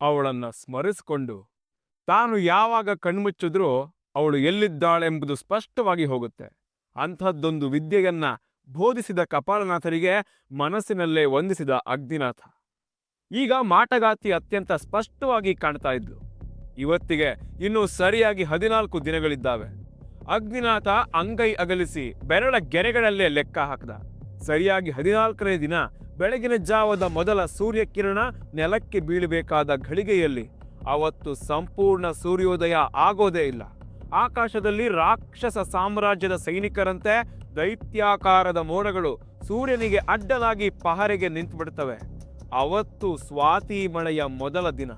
ಅವಳನ್ನು ಸ್ಮರಿಸಿಕೊಂಡು ತಾನು ಯಾವಾಗ ಕಣ್ಮುಚ್ಚಿದ್ರೂ ಅವಳು ಎಲ್ಲಿದ್ದಾಳೆಂಬುದು ಸ್ಪಷ್ಟವಾಗಿ ಹೋಗುತ್ತೆ. ಅಂಥದ್ದೊಂದು ವಿದ್ಯೆಯನ್ನ ಬೋಧಿಸಿದ ಕಪಾಲನಾಥರಿಗೆ ಮನಸ್ಸಿನಲ್ಲೇ ವಂದಿಸಿದ ಅಗ್ನಿನಾಥ. ಈಗ ಮಾಟಗಾತಿ ಅತ್ಯಂತ ಸ್ಪಷ್ಟವಾಗಿ ಕಾಣ್ತಾ ಇದ್ಲು. ಇವತ್ತಿಗೆ ಇನ್ನೂ ಸರಿಯಾಗಿ 14 ದಿನಗಳಿದ್ದಾವೆ. ಅಗ್ನಿನಾಥ ಅಂಗೈ ಅಗಲಿಸಿ ಬೆರಳ ಗೆರೆಗಳಲ್ಲೇ ಲೆಕ್ಕ ಹಾಕಿದ. ಸರಿಯಾಗಿ 14ನೇ ದಿನ ಬೆಳಗಿನ ಜಾವದ ಮೊದಲ ಸೂರ್ಯಕಿರಣ ನೆಲಕ್ಕೆ ಬೀಳಬೇಕಾದ ಘಳಿಗೆಯಲ್ಲಿ ಅವತ್ತು ಸಂಪೂರ್ಣ ಸೂರ್ಯೋದಯ ಆಗೋದೇ ಇಲ್ಲ. ಆಕಾಶದಲ್ಲಿ ರಾಕ್ಷಸ ಸಾಮ್ರಾಜ್ಯದ ಸೈನಿಕರಂತೆ ದೈತ್ಯಾಕಾರದ ಮೋಡಗಳು ಸೂರ್ಯನಿಗೆ ಅಡ್ಡಲಾಗಿ ಪಹರೆಗೆ ನಿಂತುಬಿಡ್ತವೆ. ಅವತ್ತು ಸ್ವಾತಿ ಮಳೆಯ ಮೊದಲ ದಿನ.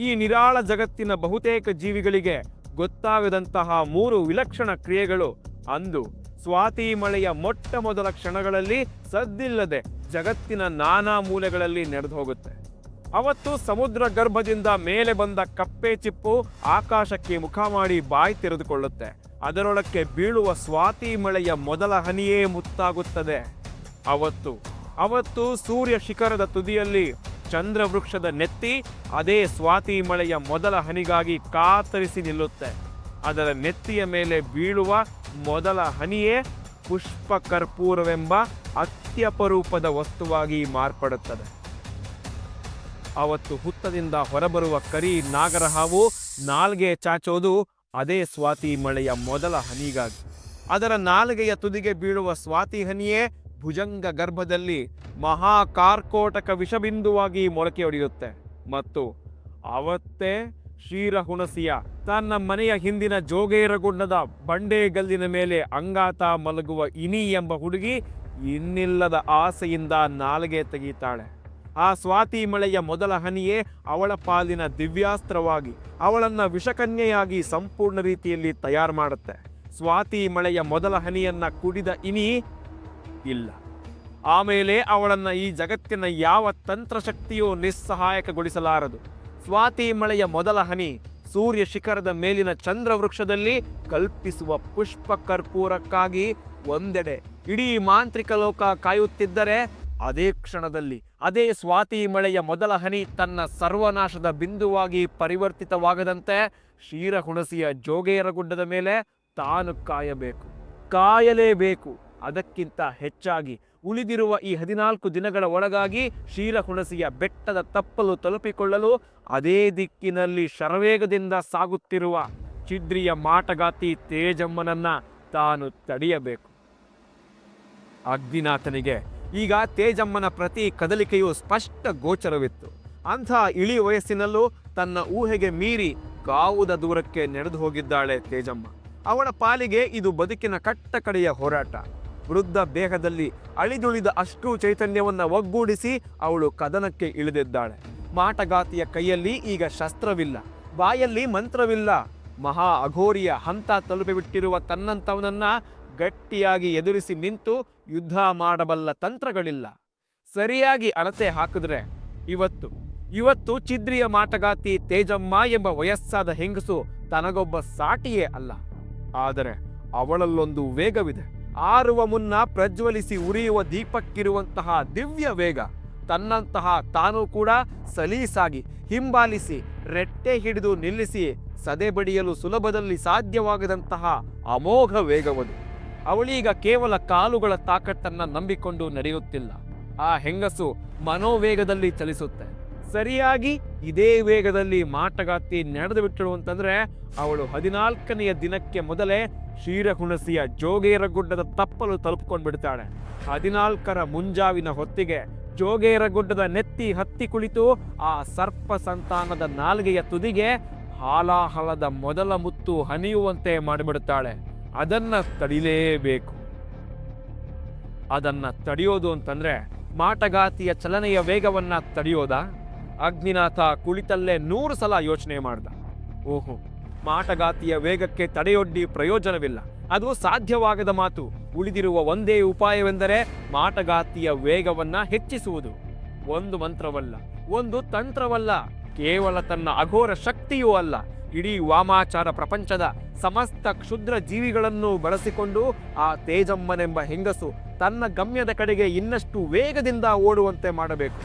ಈ ನಿರಾಳ ಜಗತ್ತಿನ ಬಹುತೇಕ ಜೀವಿಗಳಿಗೆ ಗೊತ್ತಾಗದಂತಹ 3 ವಿಲಕ್ಷಣ ಕ್ರಿಯೆಗಳು ಅಂದು ಸ್ವಾತಿ ಮಳೆಯ ಮೊಟ್ಟ ಮೊದಲ ಕ್ಷಣಗಳಲ್ಲಿ ಸದ್ದಿಲ್ಲದೆ ಜಗತ್ತಿನ ನಾನಾ ಮೂಲೆಗಳಲ್ಲಿ ನಡೆದು ಹೋಗುತ್ತೆ. ಅವತ್ತು ಸಮುದ್ರ ಗರ್ಭದಿಂದ ಮೇಲೆ ಬಂದ ಕಪ್ಪೆ ಚಿಪ್ಪು ಆಕಾಶಕ್ಕೆ ಮುಖ ಮಾಡಿ ಬಾಯಿ ತೆರೆದುಕೊಳ್ಳುತ್ತೆ. ಅದರೊಳಕ್ಕೆ ಬೀಳುವ ಸ್ವಾತಿ ಮಳೆಯ ಮೊದಲ ಹನಿಯೇ ಮುತ್ತಾಗುತ್ತದೆ. ಅವತ್ತು ಸೂರ್ಯ ಶಿಖರದ ತುದಿಯಲ್ಲಿ ಚಂದ್ರವೃಕ್ಷದ ನೆತ್ತಿ ಅದೇ ಸ್ವಾತಿ ಮಳೆಯ ಮೊದಲ ಹನಿಗಾಗಿ ಕಾತರಿಸಿ ನಿಲ್ಲುತ್ತೆ. ಅದರ ನೆತ್ತಿಯ ಮೇಲೆ ಬೀಳುವ ಮೊದಲ ಹನಿಯೇ ಪುಷ್ಪ ಕರ್ಪೂರವೆಂಬ ಅತ್ಯಪರೂಪದ ವಸ್ತುವಾಗಿ ಮಾರ್ಪಡುತ್ತದೆ. ಅವತ್ತು ಹುತ್ತದಿಂದ ಹೊರಬರುವ ಕರಿ ನಾಗರಹಾವು ನಾಲ್ಗೆ ಚಾಚೋದು ಅದೇ ಸ್ವಾತಿ ಮಳೆಯ ಮೊದಲ ಹನಿಗಾಗಿ. ಅದರ ನಾಲಿಗೆಯ ತುದಿಗೆ ಬೀಳುವ ಸ್ವಾತಿ ಹನಿಯೇ ಭುಜಂಗ ಗರ್ಭದಲ್ಲಿ ಮಹಾಕಾರ್ಕೋಟಕ ವಿಷಬಿಂದುವಾಗಿ ಮೊಳಕೆ ಹೊಡೆಯುತ್ತೆ. ಮತ್ತು ಅವತ್ತೇ ಕ್ಷೀರಹುಣಸಿಯ ತನ್ನ ಮನೆಯ ಹಿಂದಿನ ಜೋಗೇರಗುಡ್ಡದ ಬಂಡೆಗಲ್ಲಿನ ಮೇಲೆ ಅಂಗಾತ ಮಲಗುವ ಇನಿ ಎಂಬ ಹುಡುಗಿ ಇನ್ನಿಲ್ಲದ ಆಸೆಯಿಂದ ನಾಲಿಗೆ ತೆಗೀತಾಳೆ. ಆ ಸ್ವಾತಿ ಮಳೆಯ ಮೊದಲ ಹನಿಯೇ ಅವಳ ಪಾಲಿನ ದಿವ್ಯಾಸ್ತ್ರವಾಗಿ ಅವಳನ್ನು ವಿಷಕನ್ಯೆಯಾಗಿ ಸಂಪೂರ್ಣ ರೀತಿಯಲ್ಲಿ ತಯಾರು ಮಾಡುತ್ತೆ. ಸ್ವಾತಿ ಮಳೆಯ ಮೊದಲ ಹನಿಯನ್ನ ಕುಡಿದ ಇನಿ ಇಲ್ಲ. ಆಮೇಲೆ ಅವಳನ್ನು ಈ ಜಗತ್ತಿನ ಯಾವ ತಂತ್ರಶಕ್ತಿಯೂ ನಿಸ್ಸಹಾಯಕಗೊಳಿಸಲಾರದು. ಸ್ವಾತಿ ಮಳೆಯ ಮೊದಲ ಹನಿ ಸೂರ್ಯ ಶಿಖರದ ಮೇಲಿನ ಚಂದ್ರವೃಕ್ಷದಲ್ಲಿ ಕಲ್ಪಿಸುವ ಪುಷ್ಪ ಕರ್ಪೂರಕ್ಕಾಗಿ ಒಂದೆಡೆ ಇಡೀ ಮಾಂತ್ರಿಕ ಲೋಕ ಕಾಯುತ್ತಿದ್ದರೆ, ಅದೇ ಕ್ಷಣದಲ್ಲಿ ಅದೇ ಸ್ವಾತಿ ಮಳೆಯ ಮೊದಲ ಹನಿ ತನ್ನ ಸರ್ವನಾಶದ ಬಿಂದುವಾಗಿ ಪರಿವರ್ತಿತವಾಗದಂತೆ ಕ್ಷೀರಹುಣಸಿಯ ಜೋಗೇರಗುಡ್ಡದ ಮೇಲೆ ತಾನು ಕಾಯಲೇಬೇಕು. ಅದಕ್ಕಿಂತ ಹೆಚ್ಚಾಗಿ ಉಳಿದಿರುವ ಈ 14 ದಿನಗಳ ಒಳಗಾಗಿ ಕ್ಷೀರಹುಣಸಿಯ ಬೆಟ್ಟದ ತಪ್ಪಲು ತಲುಪಿಕೊಳ್ಳಲು ಅದೇ ದಿಕ್ಕಿನಲ್ಲಿ ಶರವೇಗದಿಂದ ಸಾಗುತ್ತಿರುವ ಚಿದ್ರಿಯ ಮಾಟಗಾತಿ ತೇಜಮ್ಮನನ್ನ ತಾನು ತಡೆಯಬೇಕು. ಅಗ್ನಿನಾಥನಿಗೆ ಈಗ ತೇಜಮ್ಮನ ಪ್ರತಿ ಕದಲಿಕೆಯು ಸ್ಪಷ್ಟ ಗೋಚರವಿತ್ತು. ಅಂಥ ಇಳಿ ವಯಸ್ಸಿನಲ್ಲೂ ತನ್ನ ಊಹೆಗೆ ಮೀರಿ ಕಾವುದ ದೂರಕ್ಕೆ ನಡೆದು ಹೋಗಿದ್ದಾಳೆ ತೇಜಮ್ಮ. ಅವಳ ಪಾಲಿಗೆ ಇದು ಬದುಕಿನ ಕಟ್ಟ ಕಡೆಯ ಹೋರಾಟ. ವೃದ್ಧ ದೇಹದಲ್ಲಿ ಅಳಿದುಳಿದ ಅಶ್ರು ಚೈತನ್ಯವನ್ನು ಒಗ್ಗೂಡಿಸಿ ಅವಳು ಕದನಕ್ಕೆ ಇಳಿದಿದ್ದಾಳೆ. ಮಾಟಗಾತಿಯ ಕೈಯಲ್ಲಿ ಈಗ ಶಸ್ತ್ರವಿಲ್ಲ, ಬಾಯಲ್ಲಿ ಮಂತ್ರವಿಲ್ಲ. ಮಹಾ ಅಘೋರಿಯ ಹಂತ ತಲುಪಿಬಿಟ್ಟಿರುವ ತನ್ನಂತವನನ್ನ ಗಟ್ಟಿಯಾಗಿ ಎದುರಿಸಿ ನಿಂತು ಯುದ್ಧ ಮಾಡಬಲ್ಲ ತಂತ್ರಗಳಿಲ್ಲ. ಸರಿಯಾಗಿ ಅಳತೆ ಹಾಕಿದ್ರೆ ಇವತ್ತು ಚಿದ್ರಿಯ ಮಾಟಗಾತಿ ತೇಜಮ್ಮ ಎಂಬ ವಯಸ್ಸಾದ ಹೆಂಗಸು ತನಗೊಬ್ಬ ಸಾಟಿಯೇ ಅಲ್ಲ. ಆದರೆ ಅವಳಲ್ಲೊಂದು ವೇಗವಿದೆ. ಆರುವ ಮುನ್ನ ಪ್ರಜ್ವಲಿಸಿ ಉರಿಯುವ ದೀಪಕ್ಕಿರುವಂತಹ ದಿವ್ಯ ವೇಗ. ತನ್ನಂತಹ ತಾನು ಕೂಡ ಸಲೀಸಾಗಿ ಹಿಂಬಾಲಿಸಿ ರೆಟ್ಟೆ ಹಿಡಿದು ನಿಲ್ಲಿಸಿ ಸದೆ ಬಡಿಯಲು ಸುಲಭದಲ್ಲಿ ಸಾಧ್ಯವಾಗದಂತಹ ಅಮೋಘ ವೇಗವದು. ಅವಳೀಗ ಕೇವಲ ಕಾಲುಗಳ ತಾಕತ್ತನ್ನ ನಂಬಿಕೊಂಡು ನಡೆಯುತ್ತಿಲ್ಲ. ಆ ಹೆಂಗಸು ಮನೋವೇಗದಲ್ಲಿ ಚಲಿಸುತ್ತೆ. ಸರಿಯಾಗಿ ಇದೇ ವೇಗದಲ್ಲಿ ಮಾಟಗಾತಿ ನಡೆದು ಬಿಟ್ಟಳು ಅಂತಂದ್ರೆ ಅವಳು 14ನೆಯ ದಿನಕ್ಕೆ ಮೊದಲೇ ಕ್ಷೀರಹುಣಸಿಯ ಜೋಗೇರಗುಡ್ಡದ ತಪ್ಪಲು ತಲುಪಿಕೊಂಡು ಬಿಡ್ತಾಳೆ. 14ರ ಮುಂಜಾವಿನ ಹೊತ್ತಿಗೆ ಜೋಗೇರಗುಡ್ಡದ ನೆತ್ತಿ ಹತ್ತಿ ಕುಳಿತು ಆ ಸರ್ಪ ಸಂತಾನದ ನಾಲ್ಗೆಯ ತುದಿಗೆ ಹಾಲಾಹಲದ ಮೊದಲ ಮುತ್ತು ಹನಿಯುವಂತೆ ಮಾಡಿಬಿಡುತ್ತಾಳೆ. ಅದನ್ನ ತಡಿಲೇಬೇಕು. ಅದನ್ನ ತಡೆಯೋದು ಅಂತಂದ್ರೆ ಮಾಟಗಾತಿಯ ಚಲನೆಯ ವೇಗವನ್ನ ತಡೆಯೋದಾ? ಅಗ್ನಿನಾಥ ಕುಳಿತಲ್ಲೇ 100 ಸಲ ಯೋಚನೆ ಮಾಡ್ದ. ಓಹೋ, ಮಾಟಗಾತಿಯ ವೇಗಕ್ಕೆ ತಡೆಯೊಡ್ಡಿ ಪ್ರಯೋಜನವಿಲ್ಲ. ಅದು ಸಾಧ್ಯವಾಗದ ಮಾತು. ಉಳಿದಿರುವ ಒಂದೇ ಉಪಾಯವೆಂದರೆ ಮಾಟಗಾತಿಯ ವೇಗವನ್ನ ಹೆಚ್ಚಿಸುವುದು. ಒಂದು ಮಂತ್ರವಲ್ಲ, ಒಂದು ತಂತ್ರವಲ್ಲ, ಕೇವಲ ತನ್ನ ಅಘೋರ ಶಕ್ತಿಯೂ ಅಲ್ಲ, ಇಡೀ ವಾಮಾಚಾರ ಪ್ರಪಂಚದ ಸಮಸ್ತ ಕ್ಷುದ್ರ ಜೀವಿಗಳನ್ನು ಬಳಸಿಕೊಂಡು ಆ ತೇಜಮ್ಮನೆಂಬ ಹೆಂಗಸು ತನ್ನ ಗಮ್ಯದ ಕಡೆಗೆ ಇನ್ನಷ್ಟು ವೇಗದಿಂದ ಓಡುವಂತೆ ಮಾಡಬೇಕು.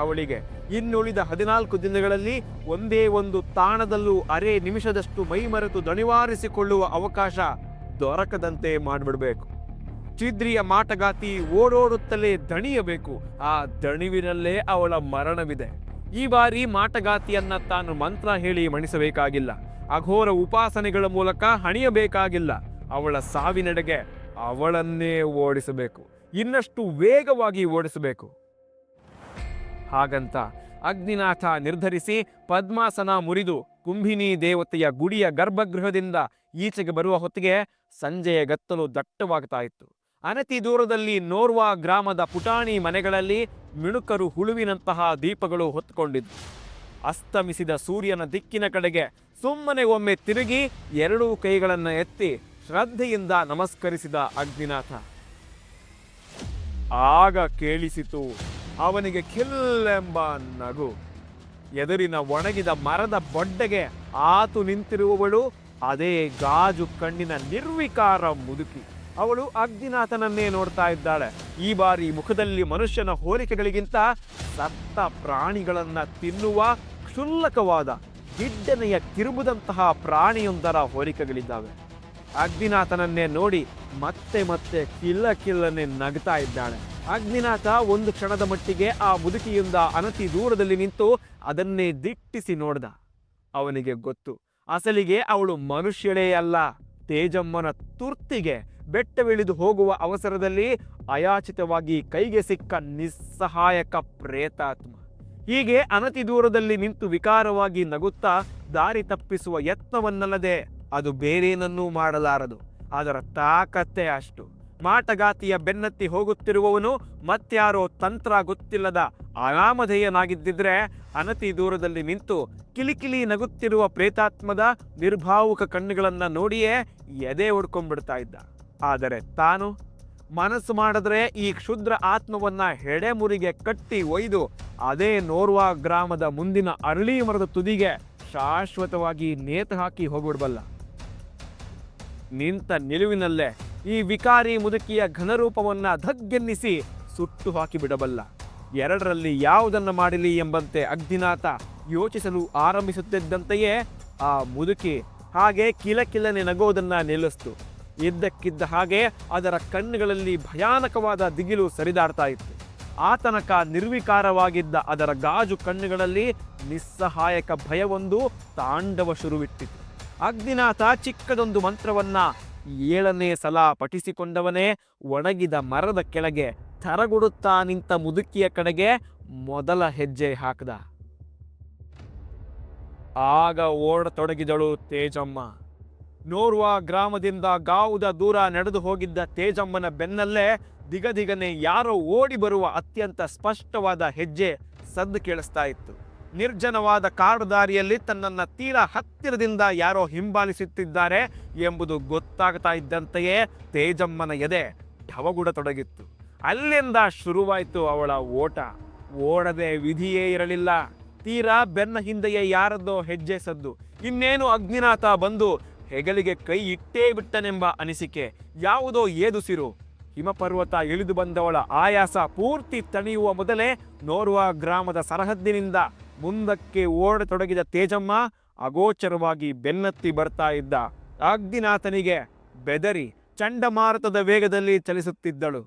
ಅವಳಿಗೆ ಇನ್ನುಳಿದ 14 ದಿನಗಳಲ್ಲಿ ಒಂದೇ ಒಂದು ತಾಣದಲ್ಲೂ ಅರೆ ನಿಮಿಷದಷ್ಟು ಮೈಮರೆತು ದಣಿವಾರಿಸಿಕೊಳ್ಳುವ ಅವಕಾಶ ದೊರಕದಂತೆ ಮಾಡಿಬಿಡಬೇಕು. ಚಿದ್ರಿಯ ಮಾಟಗಾತಿ ಓಡೋಡುತ್ತಲೇ ದಣಿಯಬೇಕು. ಆ ದಣಿವಿನಲ್ಲೇ ಅವಳ ಮರಣವಿದೆ. ಈ ಬಾರಿ ಮಾಟಗಾತಿಯನ್ನ ತಾನು ಮಂತ್ರ ಹೇಳಿ ಮಣಿಸಬೇಕಾಗಿಲ್ಲ, ಅಘೋರ ಉಪಾಸನೆಗಳ ಮೂಲಕ ಹಣಿಯಬೇಕಾಗಿಲ್ಲ. ಅವಳ ಸಾವಿನೆಡೆಗೆ ಅವಳನ್ನೇ ಓಡಿಸಬೇಕು, ಇನ್ನಷ್ಟು ವೇಗವಾಗಿ ಓಡಿಸಬೇಕು. ಹಾಗಂತ ಅಗ್ನಿನಾಥ ನಿರ್ಧರಿಸಿ ಪದ್ಮಾಸನ ಮುರಿದು ಕುಂಭಿನಿ ದೇವತೆಯ ಗುಡಿಯ ಗರ್ಭಗೃಹದಿಂದ ಈಚೆಗೆ ಬರುವ ಹೊತ್ತಿಗೆ ಸಂಜೆಯ ಗತ್ತಲು ದಟ್ಟವಾಗ್ತಾ ಇತ್ತು. ಅನತಿ ದೂರದಲ್ಲಿ ನೋರ್ವಾ ಗ್ರಾಮದ ಪುಟಾಣಿ ಮನೆಗಳಲ್ಲಿ ಮಿಣುಕರು ಹುಳುವಿನಂತಹ ದೀಪಗಳು ಹೊತ್ತುಕೊಂಡಿದ್ದು. ಅಸ್ತಮಿಸಿದ ಸೂರ್ಯನ ದಿಕ್ಕಿನ ಕಡೆಗೆ ಸುಮ್ಮನೆ ಒಮ್ಮೆ ತಿರುಗಿ 2 ಕೈಗಳನ್ನು ಎತ್ತಿ ಶ್ರದ್ಧೆಯಿಂದ ನಮಸ್ಕರಿಸಿದ ಅಗ್ನಿನಾಥ. ಆಗ ಕೇಳಿಸಿತು ಅವನಿಗೆ ಖಿಲ್ಲೆಂಬ ನಗು. ಎದುರಿನ ಒಣಗಿದ ಮರದ ಬೊಡ್ಡೆಗೆ ಆತು ನಿಂತಿರುವವಳು ಅದೇ ಗಾಜು ಕಣ್ಣಿನ ನಿರ್ವಿಕಾರ ಮುದುಕಿ. ಅವಳು ಅಗ್ನಿನಾಥನನ್ನೇ ನೋಡ್ತಾ ಇದ್ದಾಳೆ. ಈ ಬಾರಿ ಮುಖದಲ್ಲಿ ಮನುಷ್ಯನ ಹೋಲಿಕೆಗಳಿಗಿಂತ ಸತ್ತ ಪ್ರಾಣಿಗಳನ್ನ ತಿನ್ನುವ ಕ್ಷುಲ್ಲಕವಾದ ಗಿಡ್ಡನೆಯ ಕಿರುಬುದಂತಹ ಪ್ರಾಣಿಯೊಂದರ ಹೋಲಿಕೆಗಳಿದ್ದಾವೆ. ಅಗ್ನಿನಾಥನನ್ನೇ ನೋಡಿ ಮತ್ತೆ ಮತ್ತೆ ಕಿಲ್ಲನೆ ನಗ್ತಾ ಇದ್ದಾಳೆ. ಅಗ್ನಿನಾಥ ಒಂದು ಕ್ಷಣದ ಮಟ್ಟಿಗೆ ಆ ಮುದುಕಿಯಿಂದ ಅನತಿ ದೂರದಲ್ಲಿ ನಿಂತು ಅದನ್ನೇ ದಿಟ್ಟಿಸಿ ನೋಡ್ದ. ಅವನಿಗೆ ಗೊತ್ತು, ಅಸಲಿಗೆ ಅವಳು ಮನುಷ್ಯಳೇ ಅಲ್ಲ, ತೇಜಮ್ಮನ ತುರ್ತಿಗೆ ಬೆಟ್ಟವಿಳಿದು ಹೋಗುವ ಅವಸರದಲ್ಲಿ ಅಯಾಚಿತವಾಗಿ ಕೈಗೆ ಸಿಕ್ಕ ನಿಸ್ಸಹಾಯಕ ಪ್ರೇತಾತ್ಮ. ಹೀಗೆ ಅನತಿ ದೂರದಲ್ಲಿ ನಿಂತು ವಿಕಾರವಾಗಿ ನಗುತ್ತಾ ದಾರಿ ತಪ್ಪಿಸುವ ಯತ್ನವನ್ನಲ್ಲದೆ ಅದು ಬೇರೇನನ್ನೂ ಮಾಡಲಾರದು. ಅದರ ತಾಕತ್ತೆ ಅಷ್ಟು. ಮಾಟಗಾತಿಯ ಬೆನ್ನತ್ತಿ ಹೋಗುತ್ತಿರುವವನು ಮತ್ಯಾರೋ ತಂತ್ರ ಗೊತ್ತಿಲ್ಲದ ಅನಾಮಧೇಯನಾಗಿದ್ದಿದ್ರೆ ಅನತಿ ದೂರದಲ್ಲಿ ನಿಂತು ಕಿಲಿಕಿಲಿ ನಗುತ್ತಿರುವ ಪ್ರೇತಾತ್ಮದ ನಿರ್ಭಾವುಕ ಕಣ್ಣುಗಳನ್ನ ನೋಡಿಯೇ ಎದೆ ಹೊಡ್ಕೊಂಡ್ಬಿಡ್ತಾ ಇದ್ದ. ಆದರೆ ತಾನು ಮನಸ್ಸು ಮಾಡಿದ್ರೆ ಈ ಕ್ಷುದ್ರ ಆತ್ಮವನ್ನ ಹೆಡೆಮುರಿಗೆ ಕಟ್ಟಿ ಒಯ್ದು ಅದೇ ನೋರ್ವಾ ಗ್ರಾಮದ ಮುಂದಿನ ಅರಳಿ ಮರದ ತುದಿಗೆ ಶಾಶ್ವತವಾಗಿ ನೇತು ಹಾಕಿ ಹೋಗ್ಬಿಡ್ಬಲ್ಲ. ನಿಂತ ನಿಲುವಿನಲ್ಲೇ ಈ ವಿಕಾರಿ ಮುದುಕಿಯ ಘನರೂಪವನ್ನ ಧಗ್ಗೆನ್ನಿಸಿ ಸುಟ್ಟು ಹಾಕಿ ಬಿಡಬಲ್ಲ. ಎರಡರಲ್ಲಿ ಯಾವುದನ್ನು ಮಾಡಲಿ ಎಂಬಂತೆ ಅಗ್ನಿನಾಥ ಯೋಚಿಸಲು ಆರಂಭಿಸುತ್ತಿದ್ದಂತೆಯೇ ಆ ಮುದುಕಿ ಹಾಗೆ ಕಿಲಕಿಲನೆ ನಗೋದನ್ನ ನಿಲ್ಲಿಸ್ತು. ಇದ್ದಕ್ಕಿದ್ದ ಹಾಗೆ ಅದರ ಕಣ್ಣುಗಳಲ್ಲಿ ಭಯಾನಕವಾದ ದಿಗಿಲು ಸರಿದಾಡ್ತಾ ಇತ್ತು. ಆತನಕ ನಿರ್ವಿಕಾರವಾಗಿದ್ದ ಅದರ ಗಾಜು ಕಣ್ಣುಗಳಲ್ಲಿ ನಿಸ್ಸಹಾಯಕ ಭಯವೊಂದು ತಾಂಡವ ಶುರುವಿಟ್ಟಿತು. ಅಗ್ನಿನಾಥ ಚಿಕ್ಕದೊಂದು ಮಂತ್ರವನ್ನ 7ನೇ ಸಲ ಪಠಿಸಿಕೊಂಡವನೇ ಒಣಗಿದ ಮರದ ಕೆಳಗೆ ಥರಗುಡುತ್ತಾ ನಿಂತ ಮುದುಕಿಯ ಕಡೆಗೆ ಮೊದಲ ಹೆಜ್ಜೆ ಹಾಕದ. ಆಗ ಓಡತೊಡಗಿದಳು ತೇಜಮ್ಮ. ನೋರ್ವಾ ಗ್ರಾಮದಿಂದ ಗಾವುದ ದೂರ ನಡೆದು ಹೋಗಿದ್ದ ತೇಜಮ್ಮನ ಬೆನ್ನಲ್ಲೇ ದಿಗದಿಗನೆ ಯಾರೋ ಓಡಿ ಬರುವ ಅತ್ಯಂತ ಸ್ಪಷ್ಟವಾದ ಹೆಜ್ಜೆ ಸದ್ದು ಕೇಳಿಸ್ತಾ ಇತ್ತು. ನಿರ್ಜನವಾದ ಕಾಡು ದಾರಿಯಲ್ಲಿ ತನ್ನನ್ನು ತೀರಾ ಹತ್ತಿರದಿಂದ ಯಾರೋ ಹಿಂಬಾಲಿಸುತ್ತಿದ್ದಾರೆ ಎಂಬುದು ಗೊತ್ತಾಗ್ತಾ ಇದ್ದಂತೆಯೇ ತೇಜಮ್ಮನ ಎದೆ ಢವಗುಡತೊಡಗಿತ್ತು. ಅಲ್ಲಿಂದ ಶುರುವಾಯಿತು ಅವಳ ಓಟ. ಓಡದೆ ವಿಧಿಯೇ ಇರಲಿಲ್ಲ. ತೀರಾ ಬೆನ್ನ ಹಿಂದೆಯೇ ಯಾರದ್ದೋ ಹೆಜ್ಜೆ ಸದ್ದು. ಇನ್ನೇನು ಅಗ್ನಿನಾಥ ಬಂದು ಹೆಗಲಿಗೆ ಕೈ ಇಟ್ಟೇ ಬಿಟ್ಟನೆಂಬ ಅನಿಸಿಕೆ. ಯಾವುದೋ ಏದುಸಿರು. ಹಿಮಪರ್ವತ ಇಳಿದು ಬಂದವಳ ಆಯಾಸ ಪೂರ್ತಿ ತಣಿಯುವ ಮೊದಲೇ ನೋರ್ವಾ ಗ್ರಾಮದ ಸರಹದ್ದಿನಿಂದ ಮುಂದಕ್ಕೆ ಓಡತೊಡಗಿದ ತೇಜಮ್ಮ ಅಗೋಚರವಾಗಿ ಬೆನ್ನತ್ತಿ ಬರ್ತಾ ಇದ್ದ ಅಗ್ನಿನಾಥನಿಗೆ ಬೆದರಿ ಚಂಡಮಾರುತದ ವೇಗದಲ್ಲಿ ಚಲಿಸುತ್ತಿದ್ದಳು.